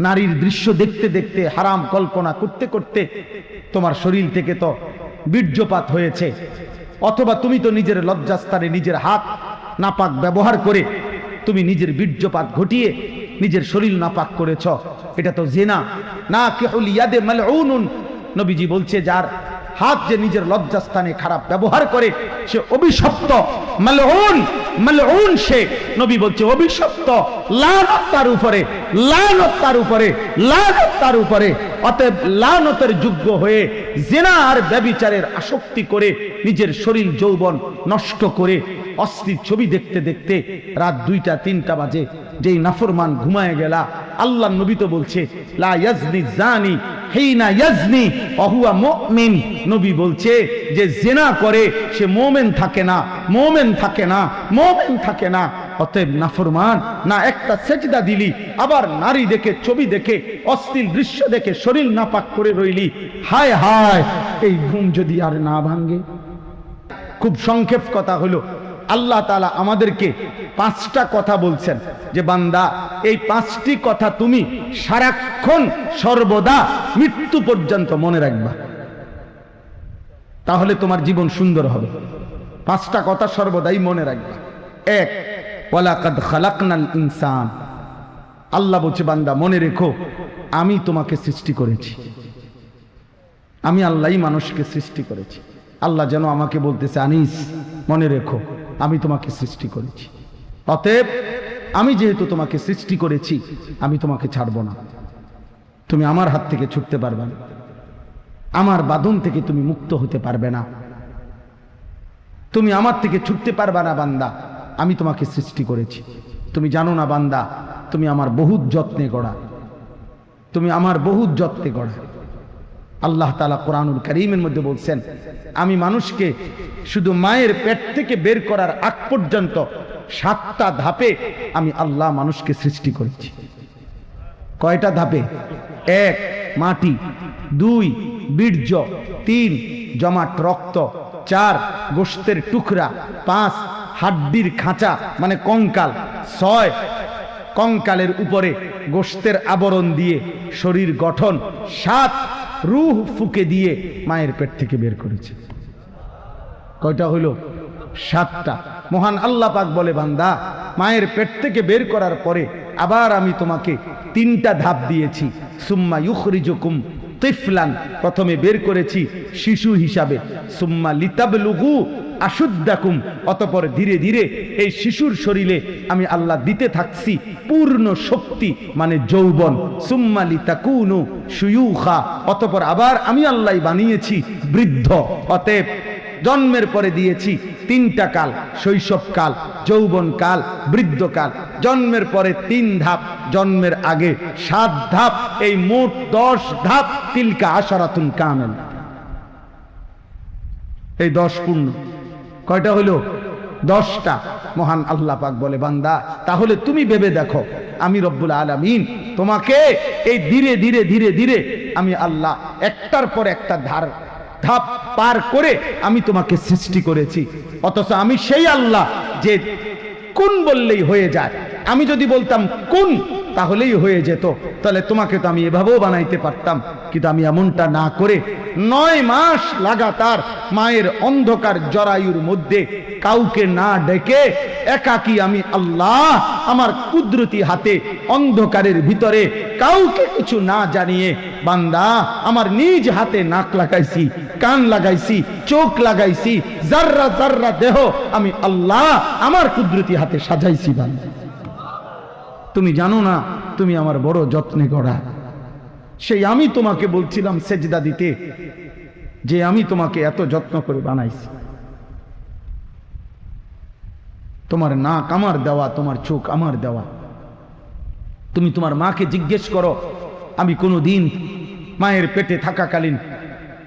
নারীর দৃশ্য দেখতে দেখতে, হারাম কল্পনা করতে করতে তোমার শরীর থেকে তো বীর্যপাত হয়েছে, অথবা তুমি তো নিজের লজ্জাস্থানে নিজের হাত নাপাক ব্যবহার করে তুমি নিজের বীর্যপাত ঘটিয়ে নিজের শরীর নাপাক করেছ। এটা তো জিনা। নাকিহুল ইয়াদে মালউনুন, নবীজি বলছে যার হাত যে নিজের লজ্জাস্থানে খারাপ ব্যবহার করে সে অভিশপ্ত, মালউন, মালউন সে। নবী বলছে অভিশপ্ত, লানত তার উপরে, লানত তার উপরে, লানত তার উপরে। অতএব লানতের যোগ্য হয়ে জিনা আর ব্যভিচারের আসক্তি করে নিজের শরীর যৌবন নষ্ট করে অশ্লীল ছবি দেখতে দেখতে রাত 2টা 3টা বাজে যেই নাফরমান ঘুমায় গেলা, আল্লাহ নবী তো বলছে লা ইয়াজনি জানি হিনা ইয়াজনি ওয়া হুয়া মুমিন। নবী বলছে যে জিনা করে সে মুমিন থাকে না, মুমিন থাকে না, মুমিন থাকে না। অতএব নাফরমান না একটা সেজদা দিলি, আবার নারী দেখে, ছবি দেখে, অশ্লীল দৃশ্য দেখে শরীর নাপাক করে রইলি। হায় হায়, এই ঘুম যদি আর না ভাঙে। খুব সংক্ষেপ কথা হলো, আল্লাহ তাআলা আমাদেরকে 5টা কথা বলছেন যে বান্দা এই 5টি কথা তুমি সারাক্ষণ সর্বদা মৃত্যু পর্যন্ত মনে রাখবা, তাহলে তোমার জীবন সুন্দর হবে। 5টা কথা সর্বদাই মনে রাখবা। 1, ওয়ালাকাদ খালাকনাল ইনসান। আল্লাহ বলছে বান্দা মনে রেখো আমি তোমাকে সৃষ্টি করেছি, আমি আল্লাহই মানুষকে সৃষ্টি করেছি। আল্লাহ যেন আমাকে বলতেছে আনিস মনে রেখো আমি তোমাকে সৃষ্টি করেছি, অতএব আমি যেহেতু তোমাকে সৃষ্টি করেছি আমি তোমাকে ছাড়বো না। তুমি আমার হাত থেকে ছুটতে পারবে না, আমার বাঁধন থেকে তুমি মুক্ত হতে পারবে না, তুমি আমার থেকে ছুটতে পারবে না বান্দা, আমি তোমাকে সৃষ্টি করেছি। তুমি জানো না বান্দা তুমি আমার বহুত যত্নে গড়া, তুমি আমার বহুত যত্নে গড়া। আল্লাহ তাআলা কোরআনুল কারীমের মধ্যে বলছেন আমি মানুষকে শুধু মায়ের পেট থেকে বের করার আগ পর্যন্ত 7টা ধাপে আমি আল্লাহ মানুষকে সৃষ্টি করেছি। কয়টা ধাপে? 1, মাটি, 2, বীর্য, 3, জমাট রক্ত, 4, গোশতের টুকরা, 5, হাড্ডির খাঁচা মানে কঙ্কাল, 6, কঙ্কালের উপরে গোশতের আবরণ দিয়ে শরীর গঠন, 7, রূহ ফুকে দিয়ে মায়ের পেট থেকে বের করেছে। কয়টা হইল? 7টা। মহান আল্লাহ পাক বলে বান্দা মায়ের পেট থেকে বের করার পরে আবার আমি তোমাকে 3টা ধাপ দিয়েছি। সুম্মা ইউখরিজুকুম তিফলান, প্রথমে বের করেছি শিশু হিসাবে। সুম্মা লিতাবলুগু আশুদ্দাকুম, অতঃপর ধীরে ধীরে এই শিশুর শরীরে আমি আল্লাহ দিতে থাকছি পূর্ণ শক্তি মানে যৌবন। সুম্মা লিতাকুনু শুয়ুখা, অতঃপর আবার আমি আল্লাহ বানিয়েছি বৃদ্ধ। অতএব জন্মের পরে দিয়েছি 3টা কাল, শৈশবকাল, যৌবনকাল, বৃদ্ধকাল। জন্মের পরে 3 ধাপ, জন্মের আগে 7 ধাপ, এই মোট 10 ধাপ। তিলকা আশারাতুন কামেল, এই 10 পূর্ণ। কয়টা হলো? 10টা। মহান আল্লাহ পাক বলে বান্দা তাহলে তুমি ভেবে দেখো আমি রব্বুল আলামিন তোমাকে এই ধীরে ধীরে ধীরে ধীরে আমি আল্লাহ একটার পর একটা ধাপ পার করে আমি তোমাকে সৃষ্টি করেছি। অথচ আমি সেই আল্লাহ যে কুন বললেই হয়ে যায়। আমি যদি বলতাম কুন তাহলেই হয়ে যেত, তাহলে তোমাকে তো আমি এভাবেও বানাইতে পারতাম, কিন্তু আমি এমনটা না করে 9 মাস লাগাতার মায়ের অন্ধকার জরায়ুর মধ্যে কাউকে না ডেকে একাকী আমি আল্লাহ আমার কুদরতি হাতে অন্ধকারের ভিতরে কাউকে কিছু না জানিয়ে বান্দা আমার নিজ হাতে নাক লাগাইছি, কান লাগাইছি, চোখ লাগাইছি, জাররা জাররা দেহ আমি আল্লাহ আমার কুদরতি হাতে সাজাইছি। বান্দা তুমি জানো না তুমি আমার বড় যত্নে গড়া। সেই আমি তোমাকে বলছিলাম সেজদা দিতে, যে আমি তোমাকে এত যত্ন করে বানাইছি। তোমার নাক আমার দেওয়া, তোমার চোখ আমার দেওয়া। তুমি তোমার মাকে জিজ্ঞেস করো, আমি কোনোদিন মায়ের পেটে থাকাকালীন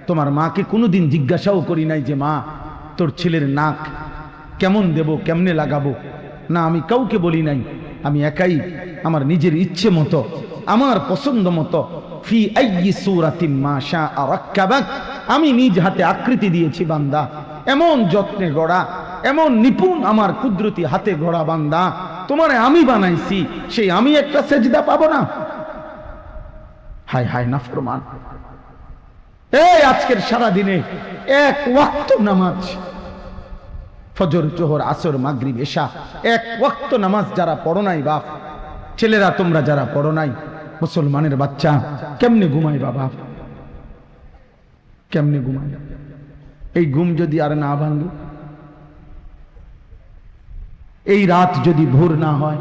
তোমার মাকে কোনোদিন জিজ্ঞাসাও করি নাই যে মা তোর ছেলের নাক কেমন দেব, কেমনে লাগাবো। না, আমি কাউকে বলি নাই। আমি একাই আমার নিজের ইচ্ছে মতো, আমার পছন্দ মতো ফি আইয়ি সূরাতিন মা শাআ রাক্কাবাক, আমি নিজ হাতে আকৃতি দিয়েছি বান্দা। এমন যত্নে গড়া, এমন নিপুণ আমার কুদরতি হাতে গড়া বান্দা, তোমারে আমি বানাইছি, সেই আমি একটা সেজদা পাবো না? হায় হায় নাফরমান। এই আজকের সারা দিনে এক ওয়াক্ত নামাজ, ফজর জোহর আসর মাগরিব এশা, এক ওয়াক্ত নামাজ যারা পড়ো নাই বাপ, ছেলেরা তোমরা যারা পড়ো নাই, মুসলমানের বাচ্চা কেমনে ঘুমায় বাবা, কেমনে ঘুমায়? এই ঘুম যদি আর না ভাঙে, এই রাত যদি ভোর না হয়,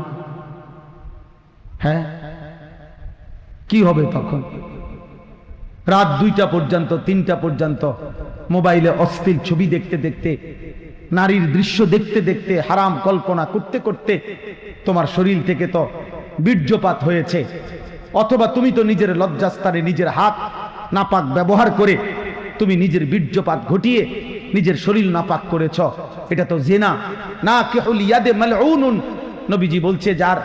হ্যাঁ কি হবে তখন? রাত 2টা পর্যন্ত 3টা পর্যন্ত মোবাইলে অশ্লীল ছবি দেখতে দেখতে, নারীর দৃশ্য দেখতে দেখতে, হারাম কল্পনা করতে করতে তোমার শরীর থেকে তো বীর্যপাত হয়েছে, অথবা তুমি তো নিজের লজ্জাস্থানে নিজের হাত নাপাক ব্যবহার করে তুমি নিজের বীর্যপাত ঘটিয়ে নিজের শরীর নাপাক করেছ। এটা তো জিনা। না কিহুল ইয়াদে মালউনুন, নবীজি বলছে যার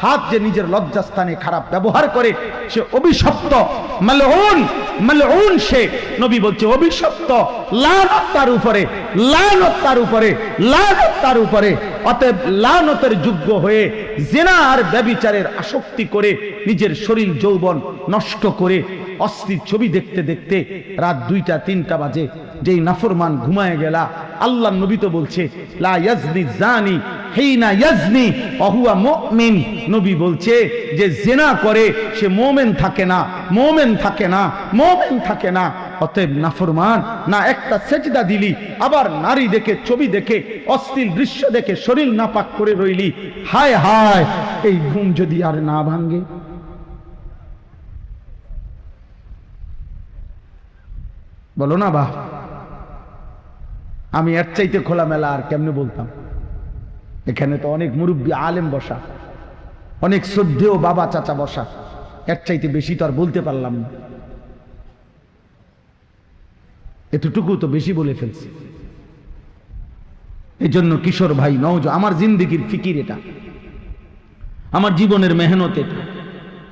হাত যে নিজের লজ্জাস্থানে খারাপ ব্যবহার করে সে অভিশপ্ত, মালউন, মালউন সে, নবী বলছে অভিশপ্ত, লানত তার উপরে, লানত তার উপরে, লানত তার উপরে। অতএব লানতের যোগ্য হয়ে জিনা আর ব্যভিচারের আসক্তি করে নিজের শরীর যৌবন নষ্ট করে অশ্লীল ছবি দেখতে দেখতে রাত 2টা 3টা বাজে যেই নাফরমান ঘুমায় গেলা, আল্লাহ নবী তো বলছে লা ইয়াজনি জানি হিনা ইয়াজনি ওয়া হুয়া মুমিন। নবী বলছে যে জিনা করে সে মুমিন থাকে না, মুমিন থাকে না, মুমিন থাকে না। অতএব নাফরমান, না একটা সেজদা দিলি, আবার নারী দেখে ছবি দেখে অশ্লীল দৃশ্য দেখে শরীর নাপাক করে রইলি। হায় হায়, এই ঘুম যদি আর না ভাঙে, বলো না বাহ। আমি এর চাইতে খোলামেলা আর কেমনে বলতাম? এখানে তো অনেক মুরব্বী আলেম বসা, অনেক শ্রদ্ধেয় বাবা চাচা বসা, এর চাইতে বেশি তো আর বলতে পারলাম না। এতটুকু তো বেশি বলে ফেলছি। এই জন্য কিশোর ভাই, আমার জিন্দেগির ফিকির এটা, আমার জীবনের মেহনত এটা,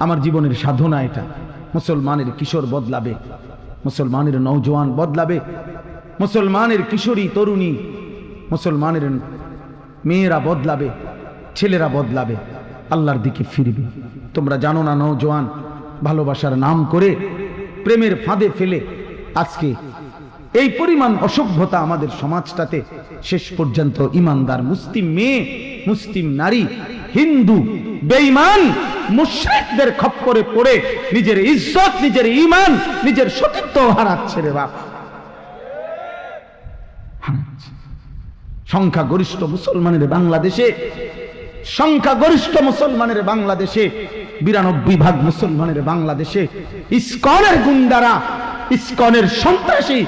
আমার জীবনের সাধনা এটা। মুসলমানের কিশোর বদলাবে, মুসলমানের নওজোয়ান বদলাবে, মুসলমানের কিশোরী তরুণী, মুসলমানের মেয়েরা বদলাবে, ছেলেরা বদলাবে, আল্লাহর দিকে ফিরবে। তোমরা জানো না, নওজোয়ান ভালোবাসার নাম করে প্রেমের ফাঁদে ফেলে আজকে এই পরিমাণ অসভ্যতা আমাদের সমাজটাতে। শেষ পর্যন্ত ইমানদার মুসলিম মেয়ে, মুসলিম নারী, হিন্দু বেঈমান মুশরিকদের খপ্পরে পড়ে নিজের ইজ্জত, নিজের ঈমান, নিজের সতীত্ব হারাচ্ছে রে বাপ, হারাচ্ছে। সংখ্যাগরিষ্ঠ মুসলমানের বাংলাদেশে, সংখ্যাগরিষ্ঠ মুসলমানের বাংলাদেশে, 92% মুসলমানের বাংলাদেশে ইসকনের গুন্ডারা, ইসকনের সন্ত্রাসী,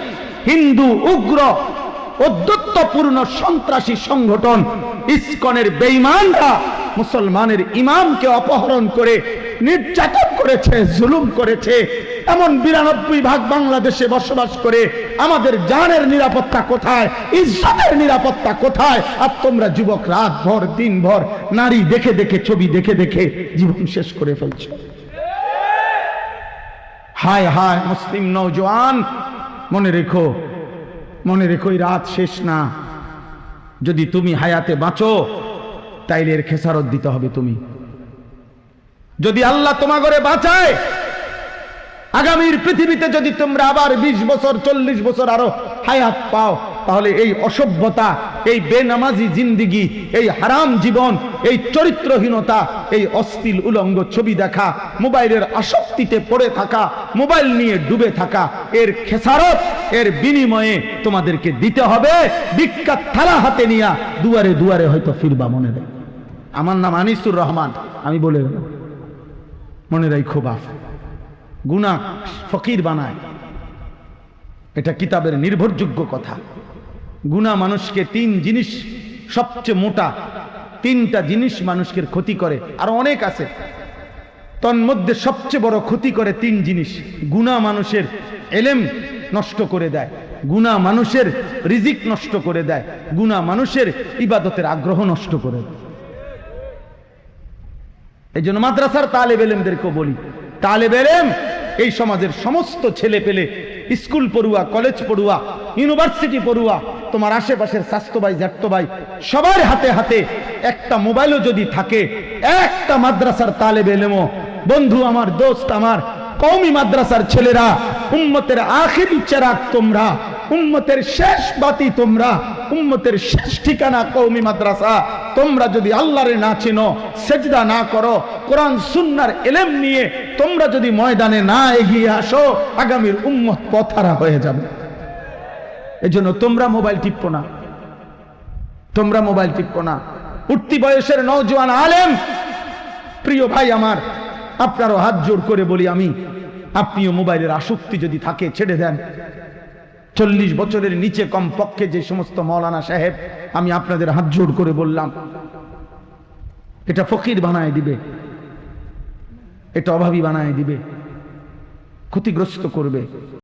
হিন্দু উগ্র অধ্যত্বপূর্ণ সন্ত্রাসী সংগঠন ইসকনের বেঈমানরা মুসলমানের ইমামকে অপহরণ করে নির্যাতন করেছে, জুলুম করেছে। এমন 92% বাংলাদেশে বসবাস করে আমাদের জানের নিরাপত্তা কোথায়, ইজ্জতের নিরাপত্তা কোথায়? আর তোমরা যুবক রাত ভর দিন ভর নারী দেখে দেখে, ছবি দেখে দেখে জীবন শেষ করে ফেলছো। হায় হায় মুসলিম নওজোয়ান, মনে রেখো, মনে রেখো, এই রাত শেষ না। যদি তুমি হায়াতে বাঁচো তাইলে এর খেসারত দিতে হবে তুমি। যদি আল্লাহ তোমাগরে বাঁচায়, আগামীর পৃথিবীতে যদি তোমরা আবার 20 বছর 40 বছর আরো হায়াত পাও, তাহলে এই অসভ্যতা, এই বেনামাজি জিন্দিগি, এই হারাম জীবন, এই চরিত্রহীনতা, এই অশ্লীল উলঙ্গ ছবি দেখা, মোবাইলের আসক্তিতে পড়ে থাকা, মোবাইল নিয়ে ডুবে থাকা, এর খেসারত, এর বিনিময়ে তোমাদেরকে দিতে হবে ভিক্ষার থালা হাতে নিয়া দুয়ারে দুয়ারে হয়তো ফিরবা। মনে রাখ, আমার নাম আনিসুর রহমান, আমি বলে গেলাম, মনে রাখো বাপ, গুনাহ ফকির বানায়, এটা কিতাবের নির্ভরযোগ্য কথা। গুনাহ মানুষকে 3 জিনিস, সবচেয়ে মোটা 3টা জিনিস মানুষকে ক্ষতি করে, আর অনেক আছে, তন্মধ্যে সবচেয়ে বড় ক্ষতি করে 3 জিনিস। গুনাহ মানুষের এলেম নষ্ট করে দেয়, গুনাহ মানুষের রিজিক নষ্ট করে দেয়, গুনাহ মানুষের ইবাদতের আগ্রহ নষ্ট করে দেয়। এই জন্য মাদ্রাসার তালেব এলেমদেরকে বলি, তালেব এলেম এই সমাজের সমস্ত ছেলে পেলে, স্কুল পড়ুয়া, কলেজ পড়ুয়া, ইউনিভার্সিটি পড়ুয়া, তোমার আশেপাশের স্বাস্থ্য ভাই, জ্যাঠতো ভাই, সবার হাতে হাতে একটা মোবাইলও যদি থাকে, একটা মাদ্রাসার তালেব এলেমও, বন্ধু আমার, দোস্ত আমার, কওমি মাদ্রাসার ছেলেরা, উম্মতের আখিরি চেরাগ তোমরা, উম্মতের শেষ বাতি তোমরা, উম্মতের শেষ ঠিকানা কওমি মাদ্রাসা। তোমরা যদি আল্লাহরে না চিনো, সেজদা না করো, কোরআন সুন্নাহর ইলম নিয়ে তোমরা যদি ময়দানে না এগিয়ে আসো, আগামীর উম্মত পথহারা হয়ে যাবে। এজন্য তোমরা মোবাইল টিপো না, তোমরা মোবাইল টিপো না। উঠতি বয়সের নওজোয়ান আলেম, প্রিয় ভাই আমার, আপনারও হাত জোর করে বলি আমি, আপনিও মোবাইলের আসক্তি যদি থাকে ছেড়ে দেন। 40 বছরের নিচে কমপক্ষে যে সমস্ত মাওলানা সাহেব, আমি আপনাদের হাত জোর করে বললাম, এটা ফকির বানায় দিবে, এটা অভাবী বানায় দিবে, ক্ষতিগ্রস্ত করবে।